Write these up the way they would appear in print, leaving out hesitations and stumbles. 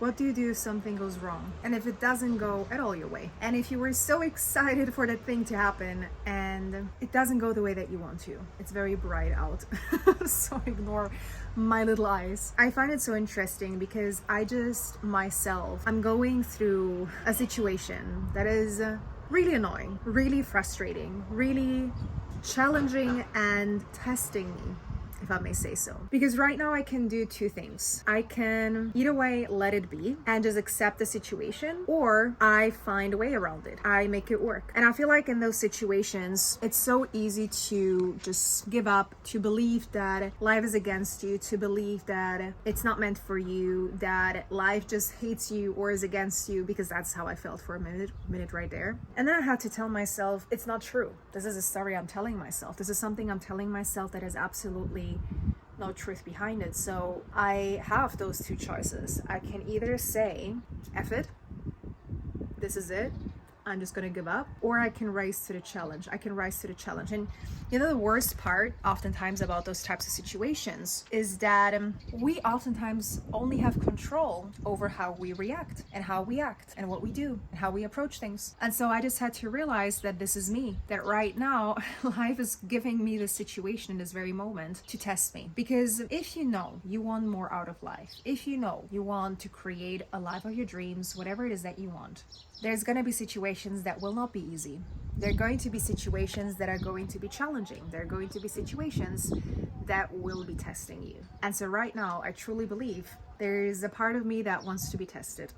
What do you do if something goes wrong? And if it doesn't go at all your way? And if you were so excited for that thing to happen and it doesn't go the way that you want to? It's very bright out, so ignore my little eyes. I find it so interesting because I'm going through a situation that is really annoying, really frustrating, really challenging and testing me, if I may say so. Because right now I can do two things. I can either way let it be and just accept the situation, or I find a way around it. I make it work. And I feel like in those situations, it's so easy to just give up, to believe that life is against you, to believe that it's not meant for you, that life just hates you or is against you, because that's how I felt for a minute right there. And then I had to tell myself, it's not true. This is a story I'm telling myself. This is something I'm telling myself that is absolutely no truth behind it. So I have those two choices. I can either say, F it, this is it, I'm just gonna give up, or I can rise to the challenge. And you know, the worst part oftentimes about those types of situations is that we oftentimes only have control over how we react and how we act and what we do and how we approach things. And so I just had to realize that this is me, that right now life is giving me this situation in this very moment to test me. Because if you know you want more out of life, if you know you want to create a life of your dreams, whatever it is that you want, there's going to be situations that will not be easy. There are going to be situations that are going to be challenging. There are going to be situations that will be testing you. And so right now, I truly believe there is a part of me that wants to be tested.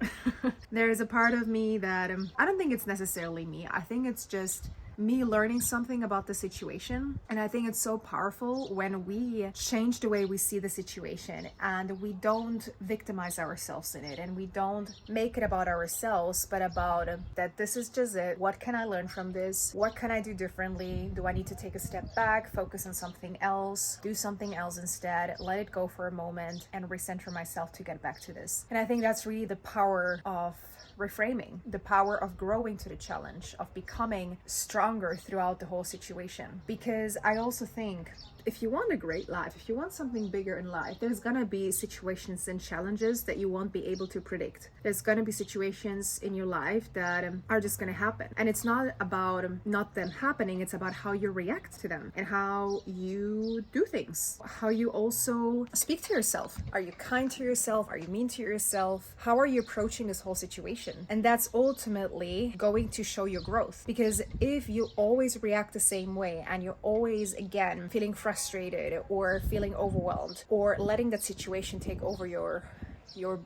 There is a part of me that, I don't think it's necessarily me. I think it's just me learning something about the situation. And I think it's so powerful when we change the way we see the situation and we don't victimize ourselves in it and we don't make it about ourselves, but about that this is just it. What can I learn from this? What can I do differently? Do I need to take a step back, focus on something else, do something else instead, let it go for a moment and recenter myself to get back to this? And I think that's really the power of reframing, the power of growing to the challenge, of becoming stronger throughout the whole situation. Because I also think if you want a great life, if you want something bigger in life, there's gonna be situations and challenges that you won't be able to predict. There's gonna be situations in your life that are just gonna happen. And it's not about not them happening, it's about how you react to them and how you do things, how you also speak to yourself. Are you kind to yourself? Are you mean to yourself? How are you approaching this whole situation? And that's ultimately going to show your growth. Because if you always react the same way and you're always, again, feeling frustrated or feeling overwhelmed or letting that situation take over your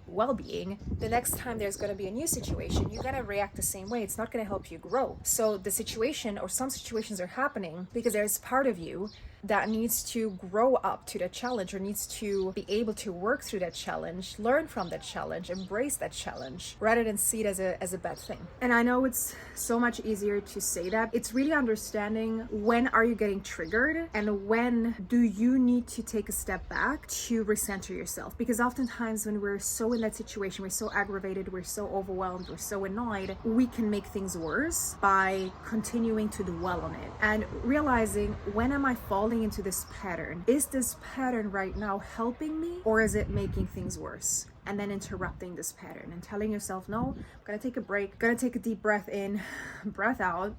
well-being, the next time there's going to be a new situation, you're going to react the same way. It's not going to help you grow. So the situation, or some situations, are happening because there's part of you that needs to grow up to that challenge, or needs to be able to work through that challenge, learn from that challenge, embrace that challenge, rather than see it as a bad thing. And I know it's so much easier to say that. It's really understanding when are you getting triggered and when do you need to take a step back to recenter yourself. Because oftentimes when we're so in that situation, we're so aggravated, we're so overwhelmed, we're so annoyed, we can make things worse by continuing to dwell on it and realizing, when am I falling into this pattern? Is this pattern right now helping me, or is it making things worse? And then interrupting this pattern and telling yourself, no, I'm gonna take a break, gonna take a deep breath in, breath out,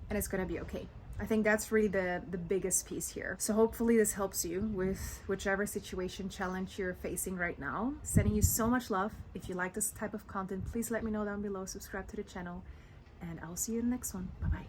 and it's gonna be okay. I think that's really the biggest piece here. So hopefully this helps you with whichever situation, challenge you're facing right now. Sending you so much love. If you like this type of content, please let me know down below, subscribe to the channel, and I'll see you in the next one. Bye-bye.